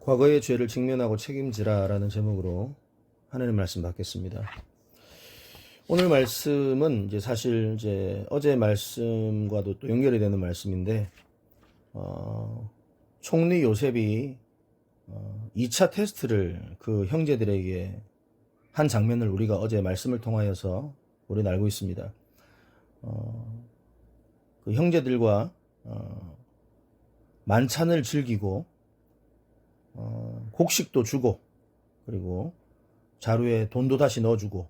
과거의 죄를 직면하고 책임지라 라는 제목으로 하나님 말씀 받겠습니다. 오늘 말씀은 이제 사실 이제 어제 말씀과도 또 연결이 되는 말씀인데, 총리 요셉이 2차 테스트를 그 형제들에게 한 장면을 우리가 어제 말씀을 통하여서 우리는 알고 있습니다. 그 형제들과 만찬을 즐기고 곡식도 주고 그리고 자루에 돈도 다시 넣어주고,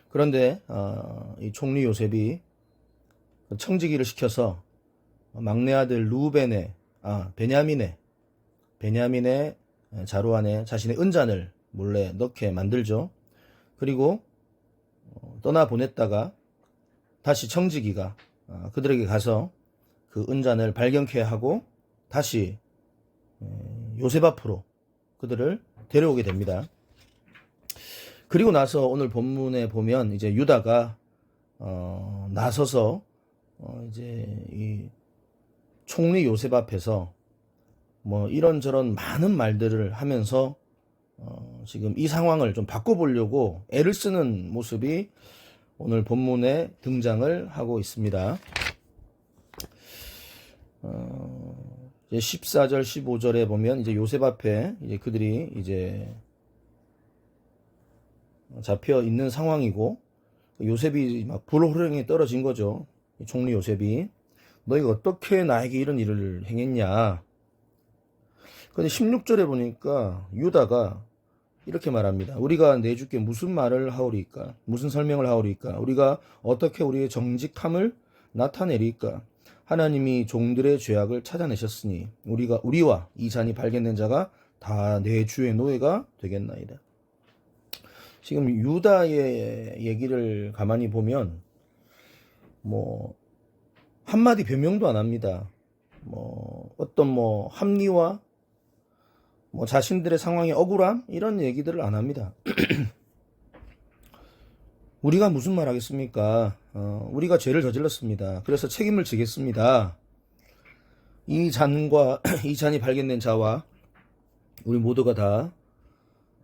그런데 이 총리 요셉이 청지기를 시켜서 막내 아들 베냐민의 자루 안에 자신의 은잔을 몰래 넣게 만들죠. 그리고 떠나보냈다가 다시 청지기가 그들에게 가서 그 은잔을 발견케 하고 다시 요셉 앞으로 그들을 데려오게 됩니다. 그리고 나서 오늘 본문에 보면 이제 유다가 나서서 이제 이 총리 요셉 앞에서 뭐 이런저런 많은 말들을 하면서 지금 이 상황을 좀 바꿔보려고 애를 쓰는 모습이 오늘 본문에 등장을 하고 있습니다. 14절, 15절에 보면 이제 요셉 앞에 이제 그들이 이제 잡혀 있는 상황이고, 요셉이 막 불호령에 떨어진 거죠. 총리 요셉이 너희가 어떻게 나에게 이런 일을 행했냐. 근데 16절에 보니까 유다가 이렇게 말합니다. 우리가 내주께 무슨 말을 하오리까? 무슨 설명을 하오리까? 우리가 어떻게 우리의 정직함을 나타내리까? 하나님이 종들의 죄악을 찾아내셨으니 우리와 이 잔이 발견된 자가 다 내 주의 노예가 되겠나이다. 지금 유다의 얘기를 가만히 보면 뭐 한마디 변명도 안 합니다. 뭐 어떤 뭐 합리화, 뭐 자신들의 상황의 억울함, 이런 얘기들을 안 합니다. 우리가 무슨 말 하겠습니까? 우리가 죄를 저질렀습니다. 그래서 책임을 지겠습니다. 이 잔과 이 잔이 발견된 자와 우리 모두가 다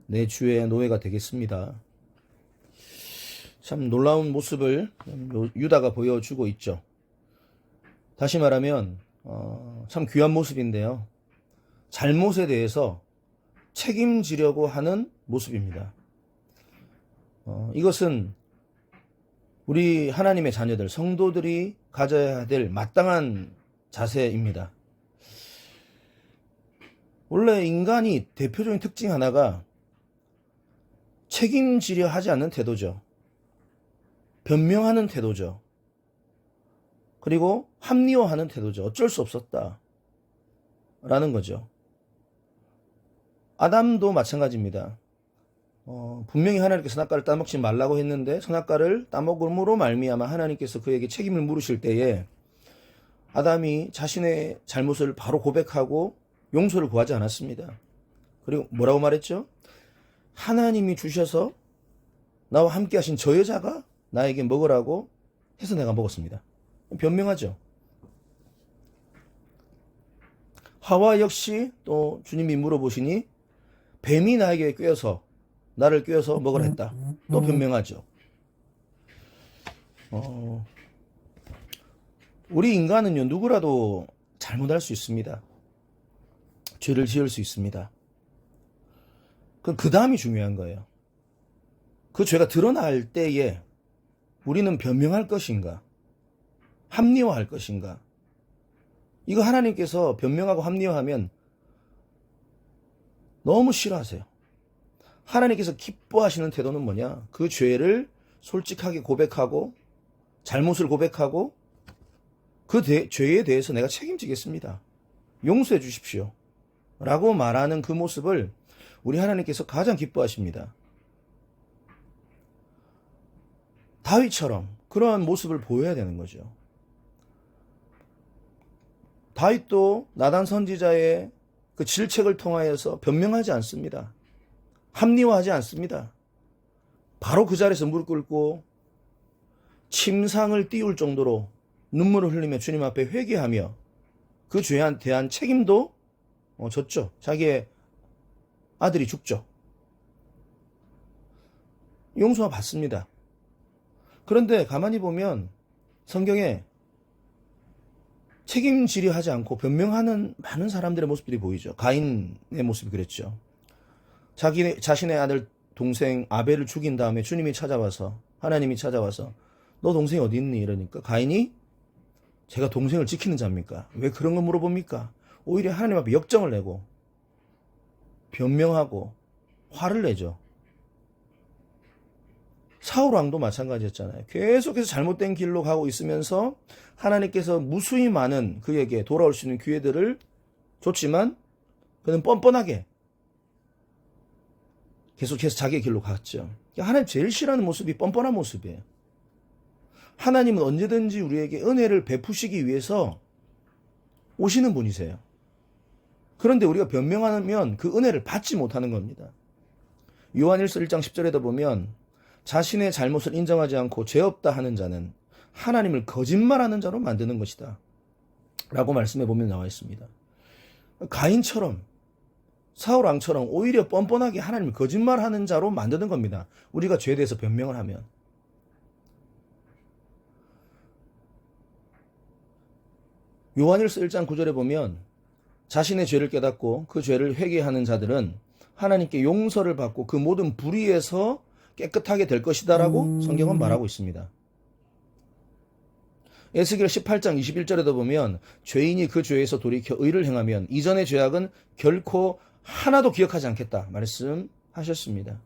내 주의 노예가 되겠습니다. 참 놀라운 모습을 유다가 보여주고 있죠. 다시 말하면 참 귀한 모습인데요. 잘못에 대해서 책임지려고 하는 모습입니다. 이것은 우리 하나님의 자녀들, 성도들이 가져야 될 마땅한 자세입니다. 원래 인간이 대표적인 특징 하나가 책임지려 하지 않는 태도죠. 변명하는 태도죠. 그리고 합리화하는 태도죠. 어쩔 수 없었다 라는 거죠. 아담도 마찬가지입니다. 분명히 하나님께서 선악과를 따먹지 말라고 했는데 선악과를 따먹음으로 말미암아 하나님께서 그에게 책임을 물으실 때에 아담이 자신의 잘못을 바로 고백하고 용서를 구하지 않았습니다. 그리고 뭐라고 말했죠? 하나님이 주셔서 나와 함께 하신 저 여자가 나에게 먹으라고 해서 내가 먹었습니다. 변명하죠. 하와 역시 또 주님이 물어보시니 뱀이 나에게 나를 꿰어서 먹으라 했다. 또 변명하죠. 우리 인간은요, 누구라도 잘못할 수 있습니다. 죄를 지을 수 있습니다. 그 다음이 중요한 거예요. 그 죄가 드러날 때에 우리는 변명할 것인가? 합리화할 것인가? 이거 하나님께서 변명하고 합리화하면 너무 싫어하세요. 하나님께서 기뻐하시는 태도는 뭐냐? 그 죄를 솔직하게 고백하고 잘못을 고백하고 그 죄에 대해서 내가 책임지겠습니다. 용서해 주십시오. 라고 말하는 그 모습을 우리 하나님께서 가장 기뻐하십니다. 다윗처럼 그러한 모습을 보여야 되는 거죠. 다윗도 나단 선지자의 그 질책을 통하여서 변명하지 않습니다. 합리화하지 않습니다. 바로 그 자리에서 무릎 꿇고 침상을 띄울 정도로 눈물을 흘리며 주님 앞에 회개하며 그 죄에 대한 책임도 졌죠. 자기의 아들이 죽죠. 용서와 받습니다. 그런데 가만히 보면 성경에 책임지려 하지 않고 변명하는 많은 사람들의 모습들이 보이죠. 가인의 모습이 그랬죠. 자신의 아들 동생 아벨을 죽인 다음에 하나님이 찾아와서 너 동생이 어디 있니? 이러니까 가인이 제가 동생을 지키는 자입니까? 왜 그런 거 물어봅니까? 오히려 하나님 앞에 역정을 내고 변명하고 화를 내죠. 사울 왕도 마찬가지였잖아요. 계속해서 잘못된 길로 가고 있으면서 하나님께서 무수히 많은 그에게 돌아올 수 있는 기회들을 줬지만 그는 뻔뻔하게 계속해서 자기의 길로 갔죠. 하나님 제일 싫어하는 모습이 뻔뻔한 모습이에요. 하나님은 언제든지 우리에게 은혜를 베푸시기 위해서 오시는 분이세요. 그런데 우리가 변명하면 그 은혜를 받지 못하는 겁니다. 요한일서 1장 10절에도 보면 자신의 잘못을 인정하지 않고 죄 없다 하는 자는 하나님을 거짓말하는 자로 만드는 것이다 라고 말씀해 보면 나와 있습니다. 가인처럼 사울 왕처럼 오히려 뻔뻔하게 하나님을 거짓말하는 자로 만드는 겁니다. 우리가 죄에 대해서 변명을 하면. 요한일서 1장 9절에 보면 자신의 죄를 깨닫고 그 죄를 회개하는 자들은 하나님께 용서를 받고 그 모든 불의에서 깨끗하게 될 것이다 라고 성경은 말하고 있습니다. 에스겔 18장 21절에도 보면 죄인이 그 죄에서 돌이켜 의를 행하면 이전의 죄악은 결코 하나도 기억하지 않겠다 말씀하셨습니다.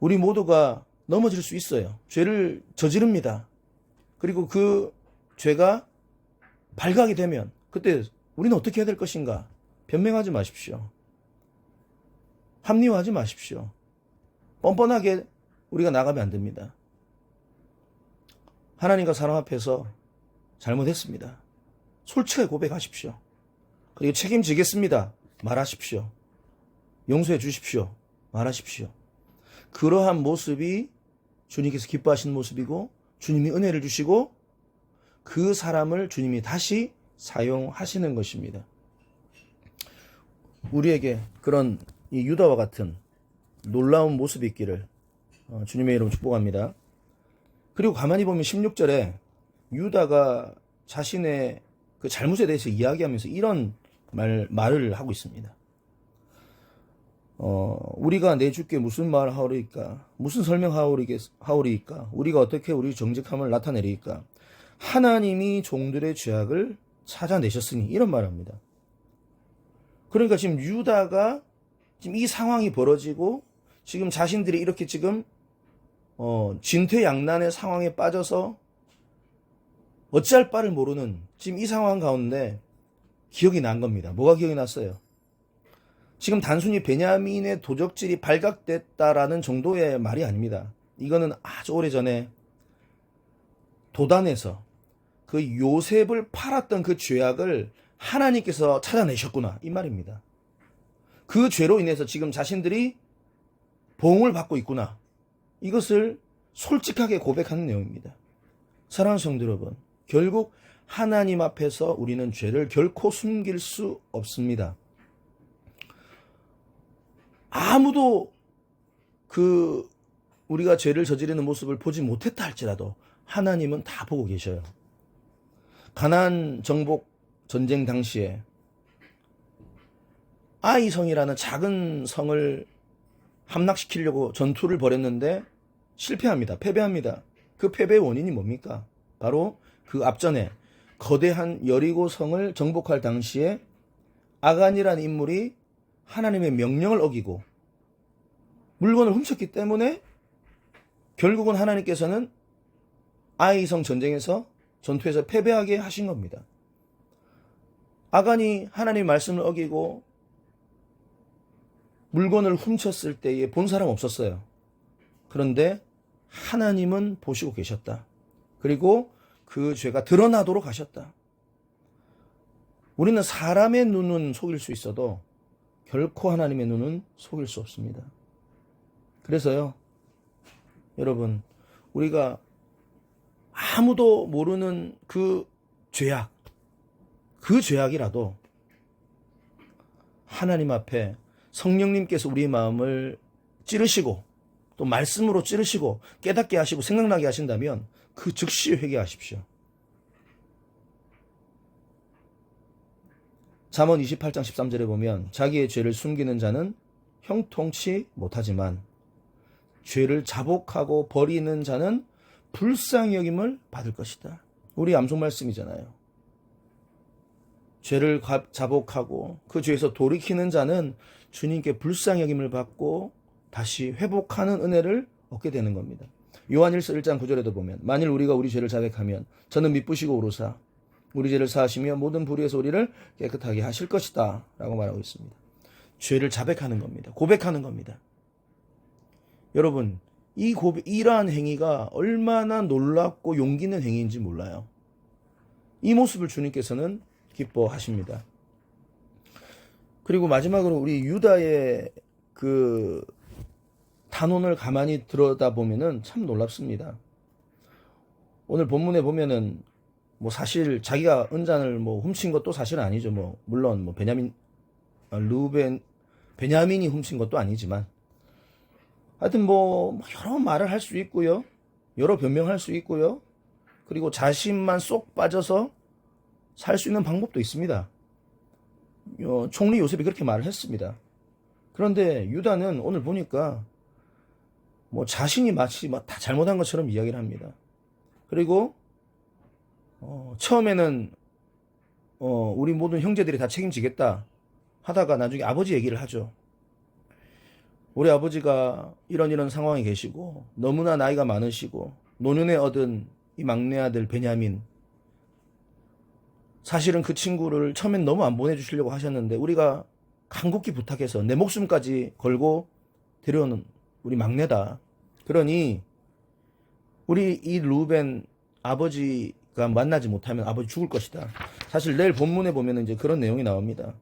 우리 모두가 넘어질 수 있어요. 죄를 저지릅니다. 그리고 그 죄가 발각이 되면 그때 우리는 어떻게 해야 될 것인가? 변명하지 마십시오. 합리화하지 마십시오. 뻔뻔하게 우리가 나가면 안 됩니다. 하나님과 사람 앞에서 잘못했습니다. 솔직하게 고백하십시오. 그리고 책임지겠습니다. 말하십시오. 용서해 주십시오. 말하십시오. 그러한 모습이 주님께서 기뻐하시는 모습이고 주님이 은혜를 주시고 그 사람을 주님이 다시 사용하시는 것입니다. 우리에게 그런 이 유다와 같은 놀라운 모습이 있기를 주님의 이름으로 축복합니다. 그리고 가만히 보면 16절에 유다가 자신의 그 잘못에 대해서 이야기하면서 이런 말을 하고 있습니다. 우리가 내 주께 무슨 말 하오리까? 무슨 설명하오리까? 우리가 어떻게 우리 정직함을 나타내리까? 하나님이 종들의 죄악을 찾아내셨으니 이런 말을 합니다. 그러니까 지금 유다가 지금 이 상황이 벌어지고 지금 자신들이 이렇게 지금 진퇴양난의 상황에 빠져서 어찌할 바를 모르는 지금 이 상황 가운데 기억이 난 겁니다. 뭐가 기억이 났어요? 지금 단순히 베냐민의 도적질이 발각됐다라는 정도의 말이 아닙니다. 이거는 아주 오래전에 도단에서 그 요셉을 팔았던 그 죄악을 하나님께서 찾아내셨구나 이 말입니다. 그 죄로 인해서 지금 자신들이 보응을 받고 있구나. 이것을 솔직하게 고백하는 내용입니다. 사랑하는 성도 여러분, 결국 하나님 앞에서 우리는 죄를 결코 숨길 수 없습니다. 아무도 우리가 죄를 저지르는 모습을 보지 못했다 할지라도 하나님은 다 보고 계셔요. 가나안 정복 전쟁 당시에 아이성이라는 작은 성을 함락시키려고 전투를 벌였는데 실패합니다. 패배합니다. 그 패배의 원인이 뭡니까? 바로 그 앞전에 거대한 여리고 성을 정복할 당시에 아간이라는 인물이 하나님의 명령을 어기고 물건을 훔쳤기 때문에 결국은 하나님께서는 아이성 전투에서 패배하게 하신 겁니다. 아간이 하나님의 말씀을 어기고 물건을 훔쳤을 때에 본 사람 없었어요. 그런데 하나님은 보시고 계셨다. 그리고 그 죄가 드러나도록 하셨다. 우리는 사람의 눈은 속일 수 있어도 결코 하나님의 눈은 속일 수 없습니다. 그래서요, 여러분, 우리가 아무도 모르는 그 죄악이라도 하나님 앞에 성령님께서 우리의 마음을 찌르시고 또 말씀으로 찌르시고 깨닫게 하시고 생각나게 하신다면 그 즉시 회개하십시오. 잠언 28장 13절에 보면 자기의 죄를 숨기는 자는 형통치 못하지만 죄를 자복하고 버리는 자는 불쌍히 여김을 받을 것이다. 우리 암송 말씀이잖아요. 죄를 자복하고 그 죄에서 돌이키는 자는 주님께 불쌍히 여김을 받고 다시 회복하는 은혜를 얻게 되는 겁니다. 요한일서 1장 9절에도 보면 만일 우리가 우리 죄를 자백하면 저는 미쁘시고 오르사 우리 죄를 사하시며 모든 불의에서 우리를 깨끗하게 하실 것이다 라고 말하고 있습니다. 죄를 자백하는 겁니다. 고백하는 겁니다. 여러분, 이러한 행위가 얼마나 놀랍고 용기 있는 행위인지 몰라요. 이 모습을 주님께서는 기뻐하십니다. 그리고 마지막으로 우리 유다의 그 단언을 가만히 들여다보면은 참 놀랍습니다. 오늘 본문에 보면은 뭐 사실 자기가 은잔을 뭐 훔친 것도 사실은 아니죠. 뭐 물론 뭐 베냐민이 훔친 것도 아니지만 하여튼 뭐 여러 말을 할 수 있고요. 여러 변명할 수 있고요. 그리고 자신만 쏙 빠져서 살 수 있는 방법도 있습니다. 총리 요셉이 그렇게 말을 했습니다. 그런데 유다는 오늘 보니까 뭐 자신이 마치 다 잘못한 것처럼 이야기를 합니다. 그리고 처음에는 우리 모든 형제들이 다 책임지겠다 하다가 나중에 아버지 얘기를 하죠. 우리 아버지가 이런 상황에 계시고 너무나 나이가 많으시고 노년에 얻은 이 막내 아들 베냐민, 사실은 그 친구를 처음엔 너무 안 보내주시려고 하셨는데 우리가 간곡히 부탁해서 내 목숨까지 걸고 데려오는 우리 막내다. 그러니 우리 이 루벤 아버지가 만나지 못하면 아버지 죽을 것이다. 사실 내일 본문에 보면 이제 그런 내용이 나옵니다.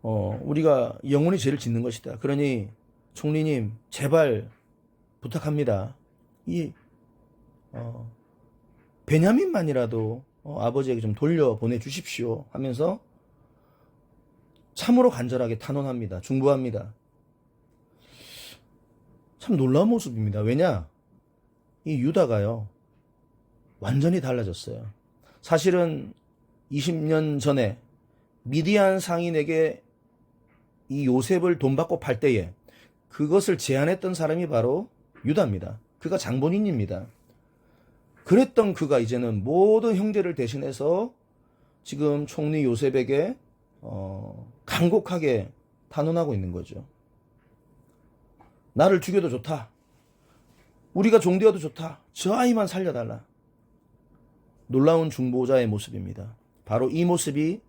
우리가 영원히 죄를 짓는 것이다. 그러니 총리님 제발 부탁합니다. 베냐민만이라도 아버지에게 좀 돌려보내 주십시오 하면서 참으로 간절하게 탄원합니다. 중보합니다. 참 놀라운 모습입니다. 왜냐? 이 유다가요 완전히 달라졌어요. 사실은 20년 전에 미디안 상인에게 이 요셉을 돈 받고 팔 때에 그것을 제안했던 사람이 바로 유다입니다. 그가 장본인입니다. 그랬던 그가 이제는 모든 형제를 대신해서 지금 총리 요셉에게 간곡하게 탄원하고 있는 거죠. 나를 죽여도 좋다. 우리가 종되어도 좋다. 저 아이만 살려달라. 놀라운 중보자의 모습입니다. 바로 이 모습이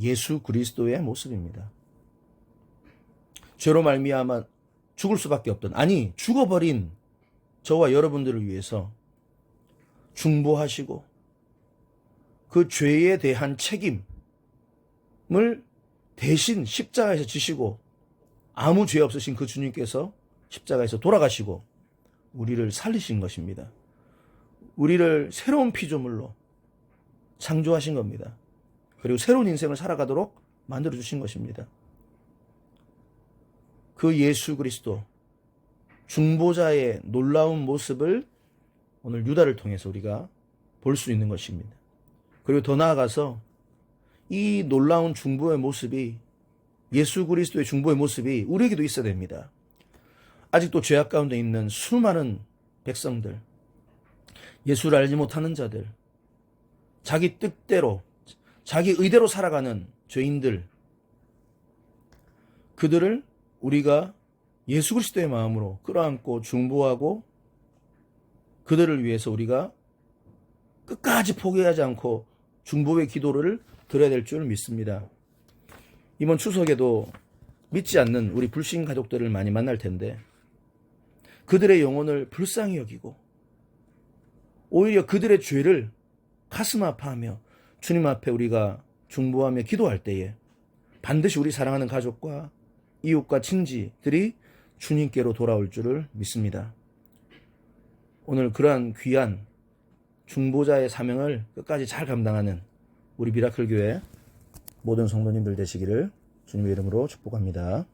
예수 그리스도의 모습입니다. 죄로 말미암아 죽을 수밖에 없던, 아니 죽어버린 저와 여러분들을 위해서 중보하시고 그 죄에 대한 책임을 대신 십자가에서 지시고 아무 죄 없으신 그 주님께서 십자가에서 돌아가시고 우리를 살리신 것입니다. 우리를 새로운 피조물로 창조하신 겁니다. 그리고 새로운 인생을 살아가도록 만들어주신 것입니다. 그 예수 그리스도 중보자의 놀라운 모습을 오늘 유다를 통해서 우리가 볼 수 있는 것입니다. 그리고 더 나아가서 이 놀라운 중보의 모습이, 예수 그리스도의 중보의 모습이 우리에게도 있어야 됩니다. 아직도 죄악 가운데 있는 수많은 백성들, 예수를 알지 못하는 자들, 자기 뜻대로 자기 의대로 살아가는 죄인들, 그들을 우리가 예수 그리스도의 마음으로 끌어안고 중보하고 그들을 위해서 우리가 끝까지 포기하지 않고 중보의 기도를 드려야 될 줄 믿습니다. 이번 추석에도 믿지 않는 우리 불신 가족들을 많이 만날 텐데 그들의 영혼을 불쌍히 여기고 오히려 그들의 죄를 가슴 아파하며 주님 앞에 우리가 중보하며 기도할 때에 반드시 우리 사랑하는 가족과 이웃과 친지들이 주님께로 돌아올 줄을 믿습니다. 오늘 그러한 귀한 중보자의 사명을 끝까지 잘 감당하는 우리 미라클 교회 모든 성도님들 되시기를 주님의 이름으로 축복합니다.